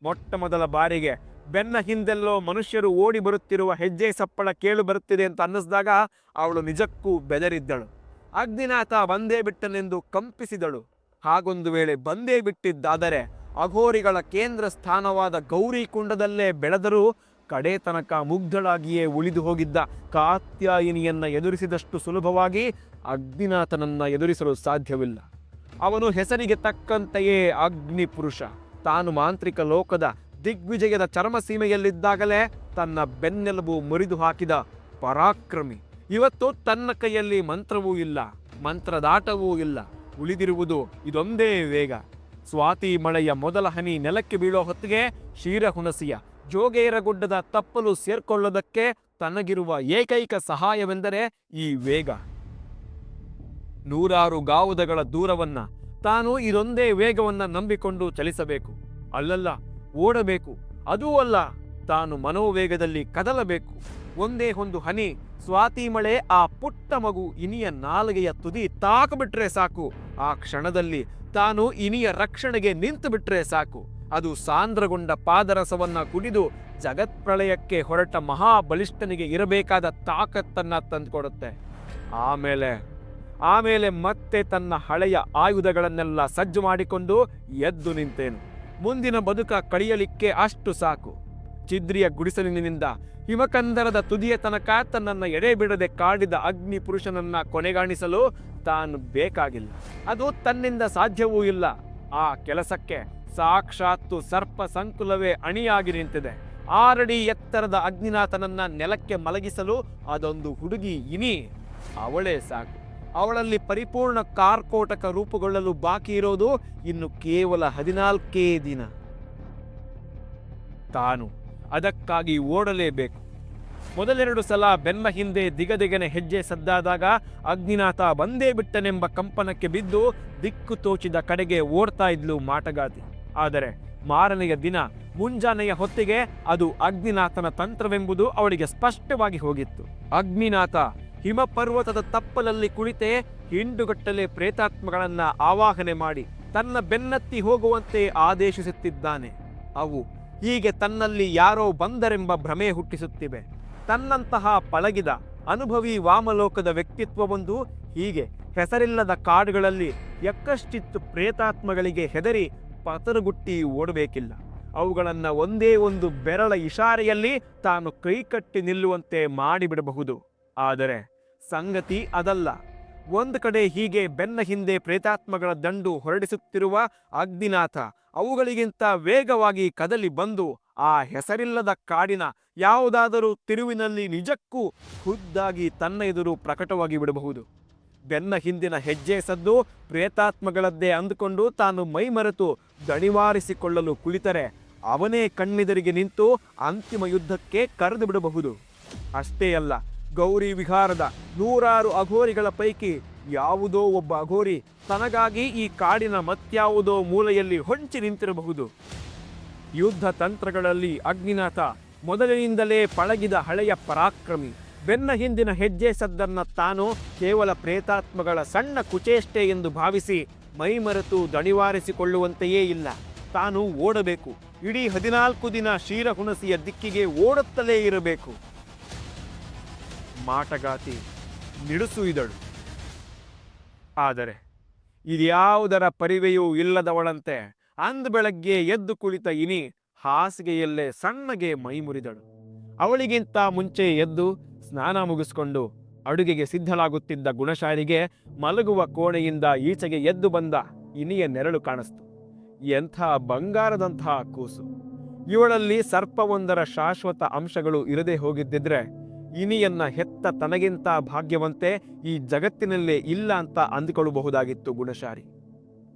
ಮೊಟ್ಟ ಮೊದಲ ಬಾರಿಗೆ ಬೆನ್ನ ಹಿಂದೆಲ್ಲೋ ಮನುಷ್ಯರು ಓಡಿ ಬರುತ್ತಿರುವ ಹೆಜ್ಜೆ ಸಪ್ಪಳ ಕೇಳು ಬರುತ್ತಿದೆ ಅಂತ ಅನ್ನಿಸಿದಾಗ ಅವಳು ನಿಜಕ್ಕೂ ಬೆದರಿದ್ದಳು. ಅಗ್ನಿನಾಥ ಬಂದೇ ಬಿಟ್ಟನೆಂದು ಕಂಪಿಸಿದಳು. ಹಾಗೊಂದು ವೇಳೆ ಬಂದೇ ಬಿಟ್ಟಿದ್ದಾದರೆ ಅಘೋರಿಗಳ ಕೇಂದ್ರ ಸ್ಥಾನವಾದ ಗೌರಿಕುಂಡದಲ್ಲೇ ಬೆಳೆದರೂ ಕಡೆ ತನಕ ಮುಗ್ಧಳಾಗಿಯೇ ಉಳಿದು ಹೋಗಿದ್ದ ಕಾತ್ಯಾಯಿನಿಯನ್ನ ಎದುರಿಸಿದಷ್ಟು ಸುಲಭವಾಗಿ ಅಗ್ನಿನಾಥನನ್ನ ಎದುರಿಸಲು ಸಾಧ್ಯವಿಲ್ಲ. ಅವನು ಹೆಸರಿಗೆ ತಕ್ಕಂತೆಯೇ ಅಗ್ನಿ ಪುರುಷ. ತಾನು ಮಾಂತ್ರಿಕ ಲೋಕದ ದಿಗ್ವಿಜಯದ ಚರ್ಮಸೀಮೆಯಲ್ಲಿದ್ದಾಗಲೇ ತನ್ನ ಬೆನ್ನೆಲುಬು ಮುರಿದು ಹಾಕಿದ ಪರಾಕ್ರಮಿ. ಇವತ್ತು ತನ್ನ ಕೈಯಲ್ಲಿ ಮಂತ್ರವೂ ಇಲ್ಲ, ಮಂತ್ರದಾಟವೂ ಇಲ್ಲ. ಉಳಿದಿರುವುದು ಇದೊಂದೇ ವೇಗ. ಸ್ವಾತಿ ಮಳೆಯ ಮೊದಲ ಹನಿ ನೆಲಕ್ಕೆ ಬೀಳೋ ಹೊತ್ತಿಗೆ ಕ್ಷೀರಹುಣಸಿಯ ಜೋಗೇರಗುಡ್ಡದ ತಪ್ಪಲು ಸೇರ್ಕೊಳ್ಳೋದಕ್ಕೆ ತನಗಿರುವ ಏಕೈಕ ಸಹಾಯವೆಂದರೆ ಈ ವೇಗ. 100 ಗಾವುದಗಳ ದೂರವನ್ನ ತಾನು ಇದೊಂದೇ ವೇಗವನ್ನ ನಂಬಿಕೊಂಡು ಚಲಿಸಬೇಕು. ಅಲ್ಲಲ್ಲ, ಓಡಬೇಕು. ಅದೂ ಅಲ್ಲ, ತಾನು ಮನೋವೇಗದಲ್ಲಿ ಕದಲಬೇಕು. ಒಂದೇ ಒಂದು ಹನಿ ಸ್ವಾತಿ ಮಳೆ ಆ ಪುಟ್ಟ ಮಗು ಇನಿಯ ನಾಲಿಗೆಯ ತುದಿ ತಾಕಬಿಟ್ರೆ ಸಾಕು. ಆ ಕ್ಷಣದಲ್ಲಿ ತಾನು ಇನಿಯ ರಕ್ಷಣೆಗೆ ನಿಂತು ಬಿಟ್ರೆ ಸಾಕು. ಅದು ಸಾಂದ್ರಗೊಂಡ ಪಾದರಸವನ್ನ ಕುಡಿದು ಜಗತ್ಪ್ರಳಯಕ್ಕೆ ಹೊರಟ ಮಹಾಬಲಿಷ್ಠನಿಗೆ ಇರಬೇಕಾದ ತಾಕತ್ತನ್ನ ತಂದುಕೊಡುತ್ತೆ. ಆಮೇಲೆ ಮತ್ತೆ ತನ್ನ ಹಳೆಯ ಆಯುಧಗಳನ್ನೆಲ್ಲ ಸಜ್ಜು ಮಾಡಿಕೊಂಡು ಎದ್ದು ನಿಂತೇನು. ಮುಂದಿನ ಬದುಕ ಕಳೆಯಲಿಕ್ಕೆ ಅಷ್ಟು ಸಾಕು. ಚಿದ್ರಿಯ ಗುಡಿಸಲಿನಿಂದ ಹಿಮಕಂದರದ ತುದಿಯ ತನಕ ತನ್ನನ್ನು ಎಡೆ ಬಿಡದೆ ಕಾಡಿದ ಅಗ್ನಿ ಪುರುಷನನ್ನ ಕೊನೆಗಾಣಿಸಲು ತಾನು ಬೇಕಾಗಿಲ್ಲ. ಅದು ತನ್ನಿಂದ ಸಾಧ್ಯವೂ ಇಲ್ಲ. ಆ ಕೆಲಸಕ್ಕೆ ಸಾಕ್ಷಾತ್ತು ಸರ್ಪ ಸಂಕುಲವೇ ಅಣಿಯಾಗಿ ನಿಂತಿದೆ. 6 ಅಡಿ ಎತ್ತರದ ಅಗ್ನಿನಾಥನನ್ನ ನೆಲಕ್ಕೆ ಮಲಗಿಸಲು ಅದೊಂದು ಹುಡುಗಿ ಇನಿ, ಅವಳೇ ಸಾಕು. ಅವಳಲ್ಲಿ ಪರಿಪೂರ್ಣ ಕಾರ್ಕೋಟಕ ರೂಪುಗೊಳ್ಳಲು ಬಾಕಿ ಇರೋದು ಇನ್ನು ಕೇವಲ 14 ದಿನ. ತಾನು ಅದಕ್ಕಾಗಿ ಓಡಲೇಬೇಕು. ಮೊದಲೆರಡು ಸಲ ಬೆನ್ನ ಹಿಂದೆ ದಿಗದಿಗನೆ ಹೆಜ್ಜೆ ಸದ್ದಾದಾಗ ಅಗ್ನಿನಾಥ ಬಂದೇ ಬಿಟ್ಟನೆಂಬ ಕಂಪನಕ್ಕೆ ಬಿದ್ದು ದಿಕ್ಕು ತೋಚಿದ ಕಡೆಗೆ ಓಡ್ತಾ ಇದ್ಲು ಮಾಟಗಾತಿ. ಆದರೆ ಮಾರನೆಯ ದಿನ ಮುಂಜಾನೆಯ ಹೊತ್ತಿಗೆ ಅದು ಅಗ್ನಿನಾಥನ ತಂತ್ರವೆಂಬುದು ಅವಳಿಗೆ ಸ್ಪಷ್ಟವಾಗಿ ಹೋಗಿತ್ತು. ಅಗ್ನಿನಾಥ ಹಿಮಪರ್ವತದ ತಪ್ಪಲಲ್ಲಿ ಕುಳಿತೇ ಹಿಂಡುಗಟ್ಟಲೆ ಪ್ರೇತಾತ್ಮಗಳನ್ನ ಆವಾಹನೆ ಮಾಡಿ ತನ್ನ ಬೆನ್ನತ್ತಿ ಹೋಗುವಂತೆ ಆದೇಶಿಸುತ್ತಿದ್ದಾನೆ. ಅವು ಹೀಗೆ ತನ್ನಲ್ಲಿ ಯಾರೋ ಬಂದರೆಂಬ ಭ್ರಮೆ ಹುಟ್ಟಿಸುತ್ತಿವೆ. ತನ್ನಂತಹ ಪಳಗಿದ ಅನುಭವಿ ವಾಮಲೋಕದ ವ್ಯಕ್ತಿತ್ವವೊಂದು ಹೀಗೆ ಹೆಸರಿಲ್ಲದ ಕಾಡುಗಳಲ್ಲಿ ಎಕ್ಕಷ್ಟಿತ್ತು ಪ್ರೇತಾತ್ಮಗಳಿಗೆ ಹೆದರಿ ಪತರುಗುಟ್ಟಿ ಓಡಬೇಕಿಲ್ಲ. ಅವುಗಳನ್ನು ಒಂದೇ ಒಂದು ಬೆರಳ ಇಶಾರೆಯಲ್ಲಿ ತಾನು ಕೈಕಟ್ಟಿ ನಿಲ್ಲುವಂತೆ ಮಾಡಿಬಿಡಬಹುದು. ಆದರೆ ಸಂಗತಿ ಅದಲ್ಲ. ಒಂದು ಕಡೆ ಹೀಗೆ ಬೆನ್ನ ಹಿಂದೆ ಪ್ರೇತಾತ್ಮಗಳ ದಂಡು ಹೊರಡಿಸುತ್ತಿರುವ ಅಗ್ನಿನಾಥ ಅವುಗಳಿಗಿಂತ ವೇಗವಾಗಿ ಕದಲಿ ಬಂದು ಆ ಹೆಸರಿಲ್ಲದ ಕಾಡಿನ ಯಾವುದಾದರೂ ತಿರುವಿನಲ್ಲಿ ನಿಜಕ್ಕೂ ಖುದ್ದಾಗಿ ತನ್ನ ಎದುರು ಪ್ರಕಟವಾಗಿ ಬಿಡಬಹುದು. ಬೆನ್ನ ಹಿಂದಿನ ಹೆಜ್ಜೆ ಸದ್ದು ಪ್ರೇತಾತ್ಮಗಳದ್ದೇ ಅಂದುಕೊಂಡು ತಾನು ಮೈಮರೆತು ದಣಿವಾರಿಸಿಕೊಳ್ಳಲು ಕುಳಿತರೆ ಅವನೇ ಕಣ್ಣೆದುರಿಗೆ ನಿಂತು ಅಂತಿಮ ಯುದ್ಧಕ್ಕೆ ಕರೆದು ಬಿಡಬಹುದು. ಅಷ್ಟೇ ಅಲ್ಲ, ಗೌರಿ ವಿಹಾರದ 100 ಅಘೋರಿಗಳ ಪೈಕಿ ಯಾವುದೋ ಒಬ್ಬ ಅಘೋರಿ ತನಗಾಗಿ ಈ ಕಾಡಿನ ಮತ್ಯಾವುದೋ ಮೂಲೆಯಲ್ಲಿ ಹೊಂಚಿ ನಿಂತಿರಬಹುದು. ಯುದ್ಧ ತಂತ್ರಗಳಲ್ಲಿ ಅಗ್ನಿನಾಥ ಮೊದಲಿನಿಂದಲೇ ಪಳಗಿದ ಹಳೆಯ ಪರಾಕ್ರಮಿ. ಬೆನ್ನ ಹಿಂದಿನ ಹೆಜ್ಜೆ ಸದ್ದನ್ನ ತಾನು ಕೇವಲ ಪ್ರೇತಾತ್ಮಗಳ ಸಣ್ಣ ಕುಚೇಷ್ಟೆ ಎಂದು ಭಾವಿಸಿ ಮೈಮರೆತು ದಣಿವಾರಿಸಿಕೊಳ್ಳುವಂತೆಯೇ ಇಲ್ಲ. ತಾನು ಓಡಬೇಕು. ಇಡೀ 14 ದಿನ ಕ್ಷೀರಹುಣಸಿಯ ದಿಕ್ಕಿಗೆ ಓಡುತ್ತಲೇ ಇರಬೇಕು. ಮಾಟಗಾತಿ ನಿಡುಸು ಇದಳು. ಆದರೆ ಇದ್ಯಾವುದರ ಪರಿವೆಯೂ ಇಲ್ಲದವಳಂತೆ ಅಂದು ಬೆಳಗ್ಗೆ ಎದ್ದು ಕುಳಿತ ಇನಿ ಹಾಸಿಗೆಯಲ್ಲೇ ಸಣ್ಣಗೆ ಮೈ ಮುರಿದಳು. ಅವಳಿಗಿಂತ ಮುಂಚೆ ಎದ್ದು ಸ್ನಾನ ಮುಗಿಸ್ಕೊಂಡು ಅಡುಗೆಗೆ ಸಿದ್ಧಲಾಗುತ್ತಿದ್ದ ಗುಣಶಾಲಿಗೆ ಮಲಗುವ ಕೋಣೆಯಿಂದ ಈಚೆಗೆ ಎದ್ದು ಬಂದ ಇನಿಯ ನೆರಳು ಕಾಣಿಸ್ತು. ಎಂಥ ಬಂಗಾರದಂತಹ ಕೂಸು! ಇವಳಲ್ಲಿ ಸರ್ಪವೊಂದರ ಶಾಶ್ವತ ಅಂಶಗಳು ಇರದೆ ಹೋಗಿದ್ದಿದ್ರೆ ಇನಿಯನ್ನ ಹೆತ್ತ ತನಗಿಂತ ಭಾಗ್ಯವಂತೆ ಈ ಜಗತ್ತಿನಲ್ಲೇ ಇಲ್ಲ ಅಂತ ಅಂದುಕೊಳ್ಳಬಹುದಾಗಿತ್ತು ಗುಣಶಾರಿ.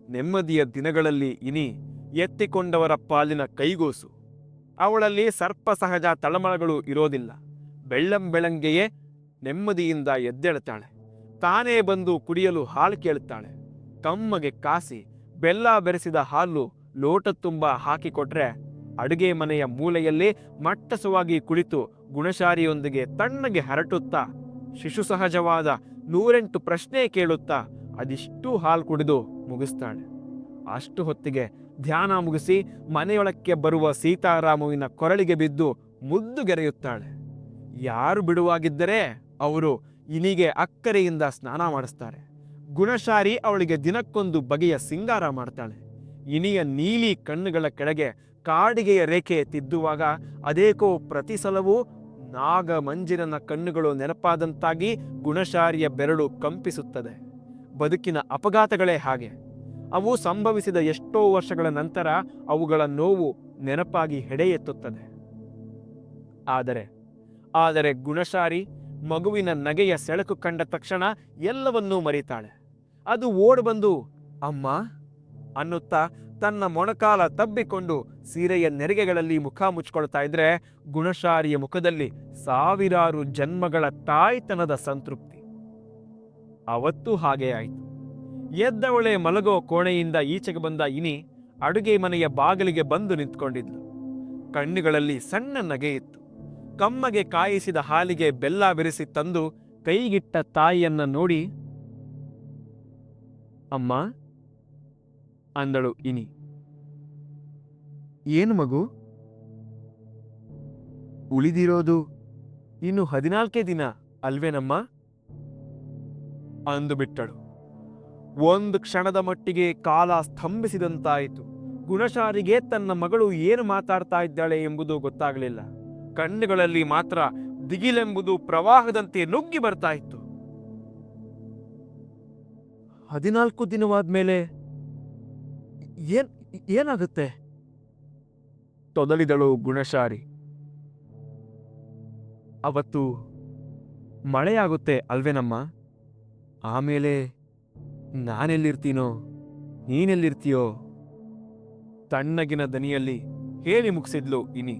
ನೆಮ್ಮದಿಯ ದಿನಗಳಲ್ಲಿ ಇನಿ ಎತ್ತಿಕೊಂಡವರ ಪಾಲಿನ ಕೈಗೋಸು. ಅವಳಲ್ಲಿ ಸರ್ಪ ಸಹಜ ತಳಮಳಗಳು ಇರೋದಿಲ್ಲ. ಬೆಳ್ಳಂಬೆಳಂಗೆಯೇ ನೆಮ್ಮದಿಯಿಂದ ಎದ್ದೇಳುತ್ತಾಳೆ. ತಾನೇ ಬಂದು ಕುಡಿಯಲು ಹಾಲು ಕೇಳುತ್ತಾಳೆ. ಕಮ್ಮಗೆ ಕಾಸಿ ಬೆಲ್ಲ ಬೆರೆಸಿದ ಹಾಲು ಲೋಟ ತುಂಬ ಹಾಕಿಕೊಟ್ರೆ ಅಡುಗೆ ಮನೆಯ ಮೂಲೆಯಲ್ಲಿ ಮಟ್ಟಸವಾಗಿ ಕುಳಿತು ಗುಣಶಾರಿಯೊಂದಿಗೆ ತಣ್ಣಗೆ ಹರಟುತ್ತಾ ಶಿಶು ಸಹಜವಾದ 108 ಪ್ರಶ್ನೆ ಕೇಳುತ್ತಾ ಅದಿಷ್ಟು ಹಾಲು ಕುಡಿದು ಮುಗಿಸ್ತಾಳೆ. ಅಷ್ಟು ಹೊತ್ತಿಗೆ ಧ್ಯಾನ ಮುಗಿಸಿ ಮನೆಯೊಳಕ್ಕೆ ಬರುವ ಸೀತಾರಾಮುವಿನ ಕೊರಳಿಗೆ ಬಿದ್ದು ಮುದ್ದುಗೆರೆಯುತ್ತಾಳೆ. ಯಾರು ಬಿಡುವಾಗಿದ್ದರೆ ಅವರು ಇನಿಗೆ ಅಕ್ಕರೆಯಿಂದ ಸ್ನಾನ ಮಾಡಿಸ್ತಾರೆ. ಗುಣಶಾರಿ ಅವಳಿಗೆ ದಿನಕ್ಕೊಂದು ಬಗೆಯ ಸಿಂಗಾರ ಮಾಡ್ತಾಳೆ. ಇನಿಯ ನೀಲಿ ಕಣ್ಣುಗಳ ಕೆಳಗೆ ಕಾಡಿಗೆಯ ರೇಖೆ ತಿದ್ದುವಾಗ ಅದೇಕೋ ಪ್ರತಿ ಸಲವೂ ನಾಗಮಂಜಿರನ ಕಣ್ಣುಗಳು ನೆನಪಾದಂತಾಗಿ ಗುಣಶಾರಿಯ ಬೆರಳು ಕಂಪಿಸುತ್ತದೆ. ಬದುಕಿನ ಅಪಘಾತಗಳೇ ಹಾಗೆ. ಅವು ಸಂಭವಿಸಿದ ಎಷ್ಟೋ ವರ್ಷಗಳ ನಂತರ ಅವುಗಳ ನೋವು ನೆನಪಾಗಿ ಹೆಡೆ ಎತ್ತುತ್ತದೆ. ಆದರೆ ಗುಣಶಾರಿ ಮಗುವಿನ ನಗೆಯ ಸೆಳಕು ಕಂಡ ತಕ್ಷಣ ಎಲ್ಲವನ್ನೂ ಮರೀತಾಳೆ. ಅದು ಓಡಿಬಂದು ಅಮ್ಮ ಅನ್ನುತ್ತಾ ತನ್ನ ಮೊಣಕಾಲ ತಬ್ಬಿಕೊಂಡು ಸೀರೆಯ ನೆರಿಗೆಗಳಲ್ಲಿ ಮುಖ ಮುಚ್ಕೊಳ್ತಾ ಇದ್ರೆ ಗುಣಶಾರಿಯ ಮುಖದಲ್ಲಿ ಸಾವಿರಾರು ಜನ್ಮಗಳ ತಾಯ್ತನದ ಸಂತೃಪ್ತಿ. ಅವತ್ತೂ ಹಾಗೇ ಆಯಿತು. ಎದ್ದವಳೆ ಮಲಗೋ ಕೋಣೆಯಿಂದ ಈಚೆಗೆ ಬಂದ ಇನಿ ಅಡುಗೆ ಮನೆಯ ಬಾಗಿಲಿಗೆ ಬಂದು ನಿಂತ್ಕೊಂಡಿದ್ಲು. ಕಣ್ಣುಗಳಲ್ಲಿ ಸಣ್ಣ ನಗೆ ಇತ್ತು. ಕಮ್ಮಗೆ ಕಾಯಿಸಿದ ಹಾಲಿಗೆ ಬೆಲ್ಲ ಬೆರೆಸಿ ತಂದು ಕೈಗಿಟ್ಟ ತಾಯಿಯನ್ನ ನೋಡಿ, ಅಮ್ಮ ಅಂದಳು ಇನಿ. ಏನು ಮಗು? ಉಳಿದಿರೋದು ಇನ್ನು 14 ದಿನ ಅಲ್ವೇನಮ್ಮ ಅಂದು ಬಿಟ್ಟಳು. ಒಂದು ಕ್ಷಣದ ಮಟ್ಟಿಗೆ ಕಾಲ ಸ್ತಂಭಿಸಿದಂತಾಯಿತು. ಗುಣಶಾರಿಗೆ ತನ್ನ ಮಗಳು ಏನು ಮಾತಾಡ್ತಾ ಇದ್ದಾಳೆ ಎಂಬುದು ಗೊತ್ತಾಗಲಿಲ್ಲ. ಕಣ್ಣುಗಳಲ್ಲಿ ಮಾತ್ರ ದಿಗಿಲೆಂಬುದು ಪ್ರವಾಹದಂತೆ ನುಗ್ಗಿ ಬರ್ತಾ ಇತ್ತು. 14 ದಿನವಾದ್ಮೇಲೆ ಏನಾಗುತ್ತೆ? ತೊದಲಿದಳು ಗುಣಶಾರಿ. ಅವತ್ತು ಮಳೆಯಾಗುತ್ತೆ ಅಲ್ವೇನಮ್ಮ? ಆಮೇಲೆ ನಾನೆಲ್ಲಿರ್ತೀನೋ ನೀನೆಲ್ಲಿರ್ತೀಯೋ ತಣ್ಣಗಿನ ದನಿಯಲ್ಲಿ ಹೇಳಿ ಮುಗಿಸಿದ್ಲು ಇನಿ.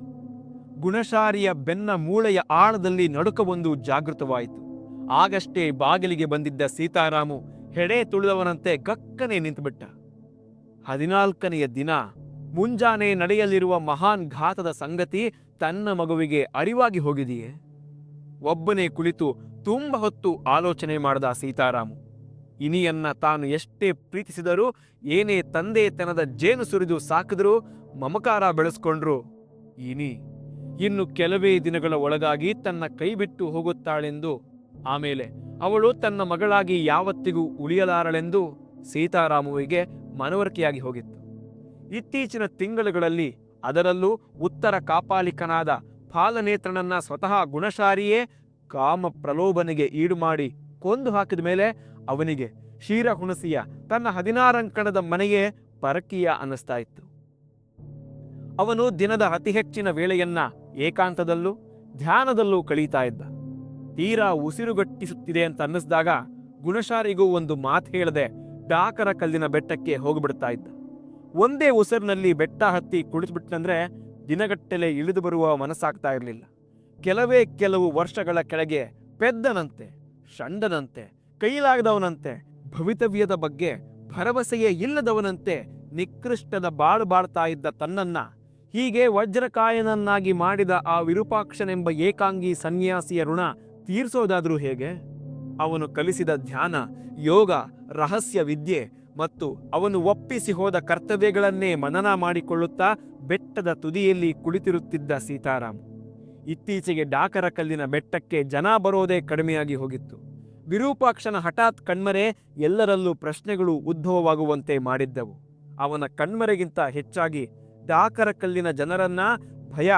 ಗುಣಶಾರಿಯ ಬೆನ್ನ ಮೂಳೆಯ ಆಳದಲ್ಲಿ ನಡುಕವೊಂದು ಜಾಗೃತವಾಯಿತು. ಆಗಷ್ಟೇ ಬಾಗಿಲಿಗೆ ಬಂದಿದ್ದ ಸೀತಾರಾಮು ಹೆಡೆ ತುಳಿದವನಂತೆ ಗಕ್ಕನೆ ನಿಂತುಬಿಟ್ಟ. 14ನೆಯ ದಿನ ಮುಂಜಾನೆ ನಡೆಯಲಿರುವ ಮಹಾನ್ ಘಾತದ ಸಂಗತಿ ತನ್ನ ಮಗುವಿಗೆ ಅರಿವಾಗಿ ಹೋಗಿದೆಯೇ? ಒಬ್ಬನೇ ಕುಳಿತು ತುಂಬ ಹೊತ್ತು ಆಲೋಚನೆ ಮಾಡಿದ ಸೀತಾರಾಮು. ಇನಿಯನ್ನ ತಾನು ಎಷ್ಟೇ ಪ್ರೀತಿಸಿದರೂ, ಏನೇ ತಂದೆತನದ ಜೇನು ಸುರಿದು ಸಾಕಿದ್ರೂ, ಮಮಕಾರ ಬೆಳೆಸ್ಕೊಂಡ್ರು, ಇನಿ ಇನ್ನು ಕೆಲವೇ ದಿನಗಳ ಒಳಗಾಗಿ ತನ್ನ ಕೈ ಬಿಟ್ಟು ಹೋಗುತ್ತಾಳೆಂದು, ಆಮೇಲೆ ಅವಳು ತನ್ನ ಮಗಳಾಗಿ ಯಾವತ್ತಿಗೂ ಉಳಿಯಲಾರಳೆಂದು ಸೀತಾರಾಮುವಿಗೆ ಮನವರಿಕೆಯಾಗಿ ಹೋಗಿತ್ತು. ಇತ್ತೀಚಿನ ತಿಂಗಳುಗಳಲ್ಲಿ, ಅದರಲ್ಲೂ ಉತ್ತರ ಕಾಪಾಲಿಕನಾದ ಫಾಲನೇತ್ರನನ್ನ ಸ್ವತಃ ಗುಣಶಾರಿಯೇ ಕಾಮ ಪ್ರಲೋಭನೆಗೆ ಈಡು ಮಾಡಿ ಕೊಂದು ಹಾಕಿದ ಮೇಲೆ ಅವನಿಗೆ ಕ್ಷೀರಹುಣಸಿಯ ತನ್ನ 16 ಅಂಕಣದ ಮನೆಯೇ ಪರಕೀಯ ಅನ್ನಿಸ್ತಾ ಇತ್ತು. ಅವನು ದಿನದ ಅತಿ ಹೆಚ್ಚಿನ ವೇಳೆಯನ್ನ ಏಕಾಂತದಲ್ಲೂ ಧ್ಯಾನದಲ್ಲೂ ಕಳೀತಾ ಇದ್ದ. ತೀರಾ ಉಸಿರುಗಟ್ಟಿಸುತ್ತಿದೆ ಅಂತ ಅನ್ನಿಸಿದಾಗ ಗುಣಶಾರಿಗೂ ಒಂದು ಮಾತು ಹೇಳದೆ ಡಾಕರ ಕಲ್ಲಿನ ಬೆಟ್ಟಕ್ಕೆ ಹೋಗಿಬಿಡ್ತಾ ಇದ್ದ. ಒಂದೇ ಉಸಿರಿನಲ್ಲಿ ಬೆಟ್ಟ ಹತ್ತಿ ಕುಳಿತುಬಿಟ್ಟಂದ್ರೆ ದಿನಗಟ್ಟಲೆ ಇಳಿದು ಬರುವ ಮನಸ್ಸಾಗ್ತಾ ಇರಲಿಲ್ಲ. ಕೆಲವು ವರ್ಷಗಳ ಕೆಳಗೆ ಪೆದ್ದನಂತೆ, ಷಂಡನಂತೆ, ಕೈಲಾಗದವನಂತೆ, ಭವಿತವ್ಯದ ಬಗ್ಗೆ ಭರವಸೆಯೇ ಇಲ್ಲದವನಂತೆ ನಿಕೃಷ್ಟದ ಬಾಳು ಬಾಳ್ತಾ ಇದ್ದ ತನ್ನನ್ನ ಹೀಗೆ ವಜ್ರಕಾಯನನ್ನಾಗಿ ಮಾಡಿದ ಆ ವಿರೂಪಾಕ್ಷನೆಂಬ ಏಕಾಂಗಿ ಸನ್ಯಾಸಿಯ ಋಣ ತೀರ್ಸೋದಾದ್ರೂ ಹೇಗೆ? ಅವನು ಕಲಿಸಿದ ಧ್ಯಾನ, ಯೋಗ, ರಹಸ್ಯ ವಿದ್ಯೆ ಮತ್ತು ಅವನು ಒಪ್ಪಿಸಿ ಹೋದ ಕರ್ತವ್ಯಗಳನ್ನೇ ಮನನ ಮಾಡಿಕೊಳ್ಳುತ್ತಾ ಬೆಟ್ಟದ ತುದಿಯಲ್ಲಿ ಕುಳಿತಿರುತ್ತಿದ್ದ ಸೀತಾರಾಮ್. ಇತ್ತೀಚೆಗೆ ಡಾಕರ ಕಲ್ಲಿನ ಬೆಟ್ಟಕ್ಕೆ ಜನ ಬರೋದೇ ಕಡಿಮೆಯಾಗಿ ಹೋಗಿತ್ತು. ವಿರೂಪಾಕ್ಷನ ಹಠಾತ್ ಕಣ್ಮರೆ ಎಲ್ಲರಲ್ಲೂ ಪ್ರಶ್ನೆಗಳು ಉದ್ಭವವಾಗುವಂತೆ ಮಾಡಿದ್ದವು. ಅವನ ಕಣ್ಮರೆಗಿಂತ ಹೆಚ್ಚಾಗಿ ಡಾಕರ ಕಲ್ಲಿನ ಜನರನ್ನ ಭಯ,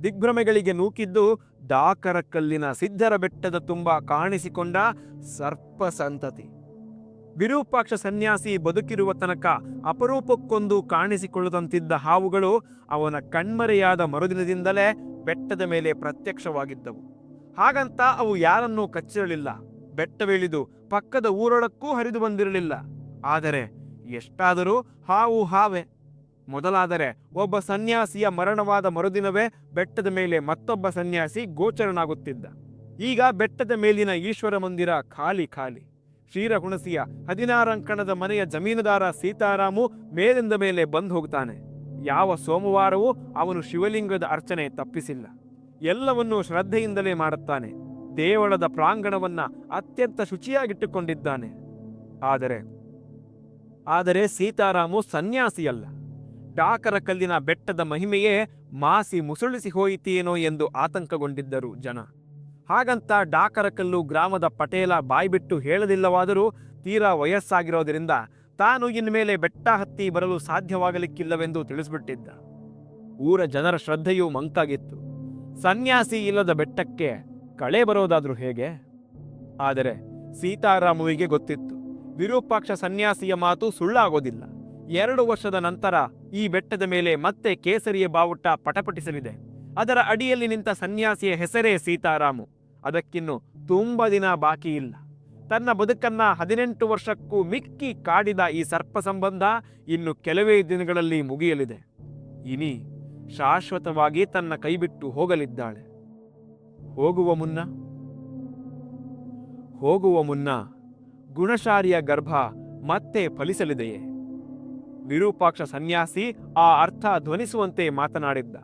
ದಿಗ್ಭ್ರಮೆಗಳಿಗೆ ನೂಕಿದ್ದು ಡಾಕರ ಕಲ್ಲಿನ ಸಿದ್ಧರ ಬೆಟ್ಟದ ತುಂಬ ಕಾಣಿಸಿಕೊಂಡ ಸರ್ಪ ಸಂತತಿ. ವಿರೂಪಾಕ್ಷ ಸನ್ಯಾಸಿ ಬದುಕಿರುವ ತನಕ ಅಪರೂಪಕ್ಕೊಂದು ಕಾಣಿಸಿಕೊಳ್ಳುವಂತಿದ್ದ ಹಾವುಗಳು ಅವನ ಕಣ್ಮರೆಯಾದ ಮರುದಿನದಿಂದಲೇ ಬೆಟ್ಟದ ಮೇಲೆ ಪ್ರತ್ಯಕ್ಷವಾಗಿದ್ದವು. ಹಾಗಂತ ಅವು ಯಾರನ್ನೂ ಕಚ್ಚಿರಲಿಲ್ಲ, ಬೆಟ್ಟವಿಳಿದು ಪಕ್ಕದ ಊರೊಳಕ್ಕೂ ಹರಿದು ಬಂದಿರಲಿಲ್ಲ. ಆದರೆ ಎಷ್ಟಾದರೂ ಹಾವು ಹಾವೆ. ಮೊದಲಾದರೆ ಒಬ್ಬ ಸನ್ಯಾಸಿಯ ಮರಣವಾದ ಮರುದಿನವೇ ಬೆಟ್ಟದ ಮೇಲೆ ಮತ್ತೊಬ್ಬ ಸನ್ಯಾಸಿ ಗೋಚರನಾಗುತ್ತಿದ್ದ. ಈಗ ಬೆಟ್ಟದ ಮೇಲಿನ ಈಶ್ವರ ಮಂದಿರ ಖಾಲಿ ಖಾಲಿ. ಕ್ಷೀರಹುಣಸಿಯ 16 ಅಂಕಣದ ಮನೆಯ ಜಮೀನುದಾರ ಸೀತಾರಾಮು ಮೇಲಿಂದ ಮೇಲೆ ಬಂದು ಹೋಗ್ತಾನೆ. ಯಾವ ಸೋಮವಾರವೂ ಅವನು ಶಿವಲಿಂಗದ ಅರ್ಚನೆ ತಪ್ಪಿಸಿಲ್ಲ. ಎಲ್ಲವನ್ನೂ ಶ್ರದ್ಧೆಯಿಂದಲೇ ಮಾಡುತ್ತಾನೆ. ದೇವಳದ ಪ್ರಾಂಗಣವನ್ನ ಅತ್ಯಂತ ಶುಚಿಯಾಗಿಟ್ಟುಕೊಂಡಿದ್ದಾನೆ. ಆದರೆ ಸೀತಾರಾಮು ಸನ್ಯಾಸಿಯಲ್ಲ. ಡಾಕರ ಕಲ್ಲಿನ ಬೆಟ್ಟದ ಮಹಿಮೆಯೇ ಮಾಸಿ ಮುಸುಳಿಸಿ ಹೋಯಿತೇನೋ ಎಂದು ಆತಂಕಗೊಂಡಿದ್ದರು ಜನ. ಹಾಗಂತ ಡಾಕರ ಕಲ್ಲು ಗ್ರಾಮದ ಪಟೇಲ ಬಾಯ್ಬಿಟ್ಟು ಹೇಳಲಿಲ್ಲವಾದರೂ ತೀರಾ ವಯಸ್ಸಾಗಿರೋದರಿಂದ ತಾನು ಇನ್ಮೇಲೆ ಬೆಟ್ಟ ಹತ್ತಿ ಬರಲು ಸಾಧ್ಯವಾಗಲಿಕ್ಕಿಲ್ಲವೆಂದು ತಿಳಿಸ್ಬಿಟ್ಟಿದ್ದ. ಊರ ಜನರ ಶ್ರದ್ಧೆಯೂ ಮಂಕಾಗಿತ್ತು. ಸನ್ಯಾಸಿ ಇಲ್ಲದ ಬೆಟ್ಟಕ್ಕೆ ಕಳೆ ಬರೋದಾದ್ರೂ ಹೇಗೆ? ಆದರೆ ಸೀತಾರಾಮುವಿಗೆ ಗೊತ್ತಿತ್ತು, ವಿರೂಪಾಕ್ಷ ಸನ್ಯಾಸಿಯ ಮಾತು ಸುಳ್ಳಾಗೋದಿಲ್ಲ. 2 ವರ್ಷದ ನಂತರ ಈ ಬೆಟ್ಟದ ಮೇಲೆ ಮತ್ತೆ ಕೇಸರಿಯ ಬಾವುಟ ಪಟಪಟಿಸಲಿದೆ. ಅದರ ಅಡಿಯಲ್ಲಿ ನಿಂತ ಸನ್ಯಾಸಿಯ ಹೆಸರೇ ಸೀತಾರಾಮು. ಅದಕ್ಕಿನ್ನು ತುಂಬ ದಿನ ಬಾಕಿ ಇಲ್ಲ. ತನ್ನ ಬದುಕನ್ನ 18 ವರ್ಷಕ್ಕೂ ಮಿಕ್ಕಿ ಕಾಡಿದ ಈ ಸರ್ಪ ಸಂಬಂಧ ಇನ್ನು ಕೆಲವೇ ದಿನಗಳಲ್ಲಿ ಮುಗಿಯಲಿದೆ. ಇನಿ ಶಾಶ್ವತವಾಗಿ ತನ್ನ ಕೈಬಿಟ್ಟು ಹೋಗಲಿದ್ದಾಳೆ. ಹೋಗುವ ಮುನ್ನ ಗುಣಶಾರಿಯ ಗರ್ಭ ಮತ್ತೆ ಫಲಿಸಲಿದೆಯೇ? ವಿರೂಪಾಕ್ಷ ಸನ್ಯಾಸಿ ಆ ಅರ್ಥ ಧ್ವನಿಸುವಂತೆ ಮಾತನಾಡಿದ್ದ.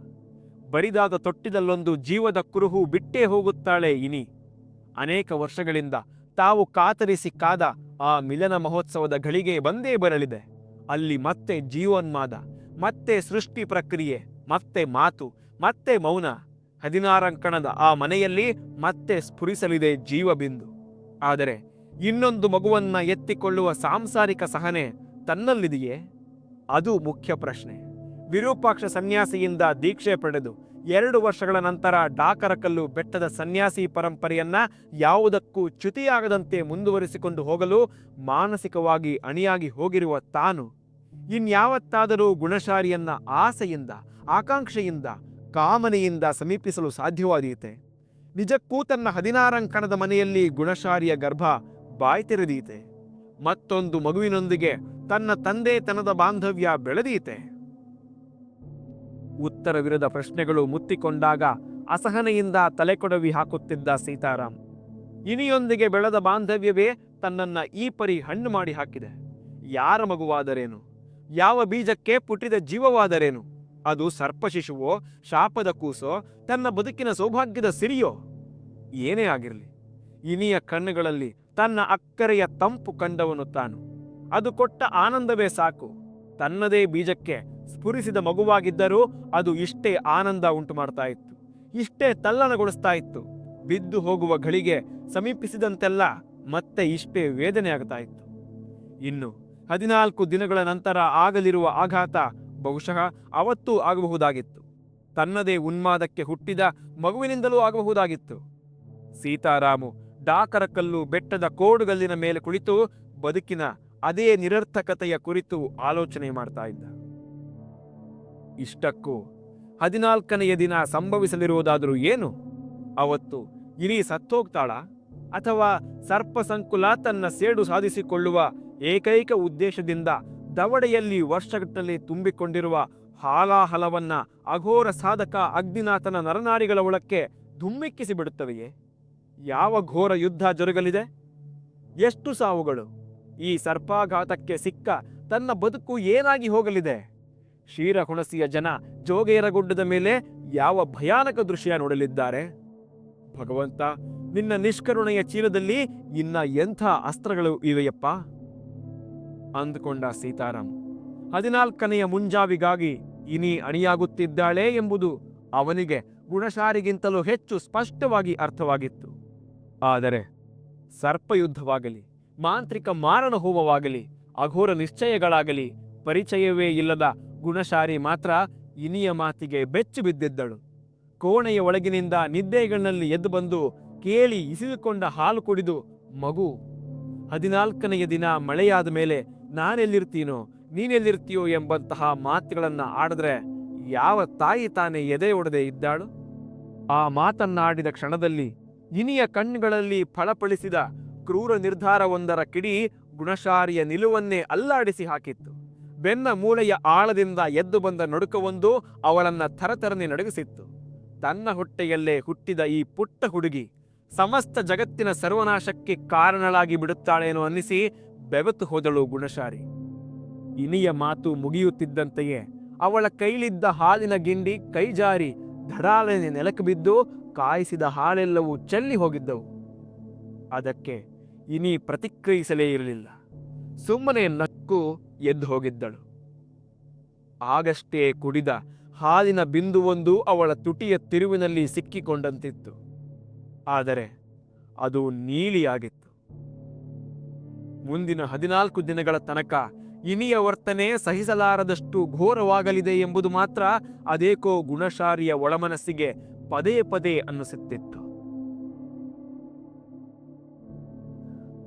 ಬರಿದಾದ ತೊಟ್ಟಿದಲ್ಲೊಂದು ಜೀವದ ಕುರುಹು ಬಿಟ್ಟೇ ಹೋಗುತ್ತಾಳೆ ಇನಿ. ಅನೇಕ ವರ್ಷಗಳಿಂದ ತಾವು ಕಾತರಿಸಿ ಕಾದ ಆ ಮಿಲನ ಮಹೋತ್ಸವದ ಘಳಿಗೆ ಬಂದೇ ಬರಲಿದೆ. ಅಲ್ಲಿ ಮತ್ತೆ ಜೀವೋನ್ಮಾದ, ಮತ್ತೆ ಸೃಷ್ಟಿ ಪ್ರಕ್ರಿಯೆ, ಮತ್ತೆ ಮಾತು, ಮತ್ತೆ ಮೌನ. 16 ಅಂಕಣದ ಆ ಮನೆಯಲ್ಲಿ ಮತ್ತೆ ಸ್ಫುರಿಸಲಿದೆ ಜೀವಬಿಂದು. ಆದರೆ ಇನ್ನೊಂದು ಮಗುವನ್ನ ಎತ್ತಿಕೊಳ್ಳುವ ಸಾಂಸಾರಿಕ ಸಹನೆ ತನ್ನಲ್ಲಿದೆಯೇ? ಅದು ಮುಖ್ಯ ಪ್ರಶ್ನೆ. ವಿರೂಪಾಕ್ಷ ಸನ್ಯಾಸಿಯಿಂದ ದೀಕ್ಷೆ ಪಡೆದು 2 ವರ್ಷಗಳ ನಂತರ ಡಾಕರಕಲ್ಲು ಬೆಟ್ಟದ ಸನ್ಯಾಸಿ ಪರಂಪರೆಯನ್ನ ಯಾವುದಕ್ಕೂ ಚ್ಯುತಿಯಾಗದಂತೆ ಮುಂದುವರಿಸಿಕೊಂಡು ಹೋಗಲು ಮಾನಸಿಕವಾಗಿ ಅಣಿಯಾಗಿ ಹೋಗಿರುವ ತಾನು ಇನ್ಯಾವತ್ತಾದರೂ ಗುಣಶಾರಿಯನ್ನ ಆಸೆಯಿಂದ, ಆಕಾಂಕ್ಷೆಯಿಂದ, ಕಾಮನೆಯಿಂದ ಸಮೀಪಿಸಲು ಸಾಧ್ಯವಾದೀತೆ? ನಿಜಕ್ಕೂ ತನ್ನ 16 ಅಂಕಣದ ಮನೆಯಲ್ಲಿ ಗುಣಶಾರಿಯ ಗರ್ಭ ಬಾಯ್ತೆರೆದೀತೆ? ಮತ್ತೊಂದು ಮಗುವಿನೊಂದಿಗೆ ತನ್ನ ತಂದೆತನದ ಬಾಂಧವ್ಯ ಬೆಳೆದೀತೆ? ಉತ್ತರವಿರದ ಪ್ರಶ್ನೆಗಳು ಮುತ್ತಿಕೊಂಡಾಗ ಅಸಹನೆಯಿಂದ ತಲೆಕೊಡವಿ ಹಾಕುತ್ತಿದ್ದ ಸೀತಾರಾಮ್. ಇನಿಯೊಂದಿಗೆ ಬೆಳೆದ ಬಾಂಧವ್ಯವೇ ತನ್ನನ್ನ ಈ ಪರಿ ಹಣ್ಣು ಮಾಡಿ ಹಾಕಿದೆ. ಯಾರ ಮಗುವಾದರೇನು? ಯಾವ ಬೀಜಕ್ಕೆ ಪುಟ್ಟಿದ ಜೀವವಾದರೇನು? ಅದು ಸರ್ಪಶಿಶುವೋ, ಶಾಪದ ಕೂಸೋ, ತನ್ನ ಬದುಕಿನ ಸೌಭಾಗ್ಯದ ಸಿರಿಯೋ? ಏನೇ ಆಗಿರಲಿ, ಇನಿಯ ಕಣ್ಣುಗಳಲ್ಲಿ ತನ್ನ ಅಕ್ಕರೆಯ ತಂಪು ಕಂಡವನು ತಾನು. ಅದು ಕೊಟ್ಟ ಆನಂದವೇ ಸಾಕು. ತನ್ನದೇ ಬೀಜಕ್ಕೆ ಸ್ಫುರಿಸಿದ ಮಗುವಾಗಿದ್ದರೂ ಅದು ಇಷ್ಟೇ ಆನಂದ ಉಂಟು ಮಾಡ್ತಾ ಇತ್ತು, ಇಷ್ಟೇ ತಲ್ಲಣಗೊಳಿಸ್ತಾ ಇತ್ತು. ಬಿದ್ದು ಹೋಗುವ ಘಳಿಗೆ ಸಮೀಪಿಸಿದಂತೆಲ್ಲ ಮತ್ತೆ ಇಷ್ಟೇ ವೇದನೆ ಆಗ್ತಾ ಇತ್ತು. ಇನ್ನು 14 ದಿನಗಳ ನಂತರ ಆಗಲಿರುವ ಆಘಾತ ಬಹುಶಃ ಅವತ್ತೂ ಆಗಬಹುದಾಗಿತ್ತು. ತನ್ನದೇ ಉನ್ಮಾದಕ್ಕೆ ಹುಟ್ಟಿದ ಮಗುವಿನಿಂದಲೂ ಆಗಬಹುದಾಗಿತ್ತು. ಸೀತಾರಾಮು ಡಾಕರಕಲ್ಲು ಬೆಟ್ಟದ ಕೋಡುಗಲ್ಲಿನ ಮೇಲೆ ಕುಳಿತು ಬದುಕಿನ ಅದೇ ನಿರರ್ಥಕತೆಯ ಕುರಿತು ಆಲೋಚನೆ ಮಾಡ್ತಾ ಇದ್ದ. ಇಷ್ಟಕ್ಕೂ 14ನೆಯ ದಿನ ಸಂಭವಿಸಲಿರುವುದಾದರೂ ಏನು? ಅವತ್ತು ಇನಿ ಸತ್ತೋಗ್ತಾಳ? ಅಥವಾ ಸರ್ಪಸಂಕುಲ ತನ್ನ ಸೇಡು ಸಾಧಿಸಿಕೊಳ್ಳುವ ಏಕೈಕ ಉದ್ದೇಶದಿಂದ ದವಡೆಯಲ್ಲಿ ವರ್ಷಗಟ್ಟಲೆ ತುಂಬಿಕೊಂಡಿರುವ ಹಾಲಾಹಲವನ್ನ ಅಘೋರ ಸಾಧಕ ಅಗ್ನಿನಾಥನ ನರನಾರಿಗಳ ಒಳಕ್ಕೆ ಧುಮ್ಮಿಕ್ಕಿಸಿ ಬಿಡುತ್ತವೆಯೇ? ಯಾವ ಘೋರ ಯುದ್ಧ ಜರುಗಲಿದೆ? ಎಷ್ಟು ಸಾವುಗಳು? ಈ ಸರ್ಪಾಘಾತಕ್ಕೆ ಸಿಕ್ಕ ತನ್ನ ಬದುಕು ಏನಾಗಿ ಹೋಗಲಿದೆ? ಕ್ಷೀರಹುಣಸಿಯ ಜನ ಜೋಗೇರಗುಡ್ಡದ ಮೇಲೆ ಯಾವ ಭಯಾನಕ ದೃಶ್ಯ ನೋಡಲಿದ್ದಾರೆ? ಭಗವಂತ, ನಿನ್ನ ನಿಷ್ಕರುಣೆಯ ಚೀಲದಲ್ಲಿ ಇನ್ನ ಎಂಥ ಅಸ್ತ್ರಗಳು ಇವೆಯಪ್ಪ ಅಂದುಕೊಂಡ ಸೀತಾರಾಮ್. 14ನೆಯ ಮುಂಜಾವಿಗಾಗಿ ಇನಿ ಅಣಿಯಾಗುತ್ತಿದ್ದಾಳೆ ಎಂಬುದು ಅವನಿಗೆ ಗುಣಶಾರಿಗಿಂತಲೂ ಹೆಚ್ಚು ಸ್ಪಷ್ಟವಾಗಿ ಅರ್ಥವಾಗಿತ್ತು. ಆದರೆ ಸರ್ಪಯುದ್ಧವಾಗಲಿ, ಮಾಂತ್ರಿಕ ಮಾರಣ ಹೋಮವಾಗಲಿ, ಅಘೋರ ನಿಶ್ಚಯಗಳಾಗಲಿ ಪರಿಚಯವೇ ಇಲ್ಲದ ಗುಣಶಾರಿ ಮಾತ್ರ ಇನಿಯ ಮಾತಿಗೆ ಬೆಚ್ಚು ಬಿದ್ದಿದ್ದಳು. ಕೋಣೆಯ ಒಳಗಿನಿಂದ ನಿದ್ದೆಗಳಲ್ಲಿ ಎದ್ದು ಬಂದು ಕೇಳಿ ಇಸಿದುಕೊಂಡ ಹಾಲು ಕುಡಿದು ಮಗು 14ನೆಯ ದಿನ ಮಳೆಯಾದ ಮೇಲೆ ನಾನೆಲ್ಲಿರ್ತೀನೋ ನೀನೆಲ್ಲಿರ್ತೀಯೋ ಎಂಬಂತಹ ಮಾತುಗಳನ್ನ ಆಡಿದ್ರೆ ಯಾವ ತಾಯಿ ತಾನೇ ಎದೆ ಒಡೆದೇ ಇದ್ದಾಳು? ಆ ಮಾತನ್ನಾಡಿದ ಕ್ಷಣದಲ್ಲಿ ಇನಿಯ ಕಣ್ಣುಗಳಲ್ಲಿ ಫಳಫಳಿಸಿದ ಕ್ರೂರ ನಿರ್ಧಾರವೊಂದರ ಕಿಡಿ ಗುಣಶಾರಿಯ ನಿಲುವನ್ನೇ ಅಲ್ಲಾಡಿಸಿ ಹಾಕಿತ್ತು. ಬೆನ್ನ ಮೂಳೆಯ ಆಳದಿಂದ ಎದ್ದು ಬಂದ ನಡುಕವೊಂದು ಅವಳನ್ನ ಥರಥರನೆ ನಡುಗಿಸಿತ್ತು. ತನ್ನ ಹೊಟ್ಟೆಯಲ್ಲೇ ಹುಟ್ಟಿದ ಈ ಪುಟ್ಟ ಹುಡುಗಿ ಸಮಸ್ತ ಜಗತ್ತಿನ ಸರ್ವನಾಶಕ್ಕೆ ಕಾರಣಳಾಗಿ ಬಿಡುತ್ತಾಳೇನೋ ಅನ್ನಿಸಿ ಬೆವೆತು ಹೋದಳು ಗುಣಶಾರಿ. ಇನಿಯ ಮಾತು ಮುಗಿಯುತ್ತಿದ್ದಂತೆಯೇ ಅವಳ ಕೈಲಿದ್ದ ಹಾಲಿನ ಗಿಂಡಿ ಕೈಜಾರಿ ಧಡಾಲನೆ ನೆಲಕ್ಕೆ ಬಿದ್ದು ಕಾಯಿಸಿದ ಹಾಲೆಲ್ಲವೂ ಚೆಲ್ಲಿ ಹೋಗಿದ್ದವು. ಅದಕ್ಕೆ ಇನಿ ಪ್ರತಿಕ್ರಿಯಿಸಲೇ ಇರಲಿಲ್ಲ. ಸುಮ್ಮನೆ ನಕ್ಕು ಎದ್ದು ಹೋಗಿದ್ದಳು. ಆಗಷ್ಟೇ ಕುಡಿದ ಹಾಲಿನ ಬಿಂದುವೊಂದು ಅವಳ ತುಟಿಯ ತಿರುವಿನಲ್ಲಿ ಸಿಕ್ಕಿಕೊಂಡಂತಿತ್ತು. ಆದರೆ ಅದು ನೀಲಿಯಾಗಿತ್ತು. ಮುಂದಿನ 14 ದಿನಗಳ ತನಕ ಇನಿಯ ವರ್ತನೆ ಸಹಿಸಲಾರದಷ್ಟು ಘೋರವಾಗಲಿದೆ ಎಂಬುದು ಮಾತ್ರ ಅದೇಕೋ ಗುಣಶಾರಿಯ ಒಳಮನಸ್ಸಿಗೆ ಪದೇ ಪದೇ ಅನ್ನಿಸುತ್ತಿತ್ತು.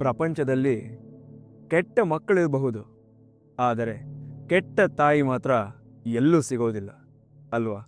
ಪ್ರಪಂಚದಲ್ಲಿ ಕೆಟ್ಟ ಮಕ್ಕಳಿರಬಹುದು, ಆದರೆ ಕೆಟ್ಟ ತಾಯಿ ಮಾತ್ರ ಎಲ್ಲೂ ಸಿಗೋದಿಲ್ಲ ಅಲ್ವಾ?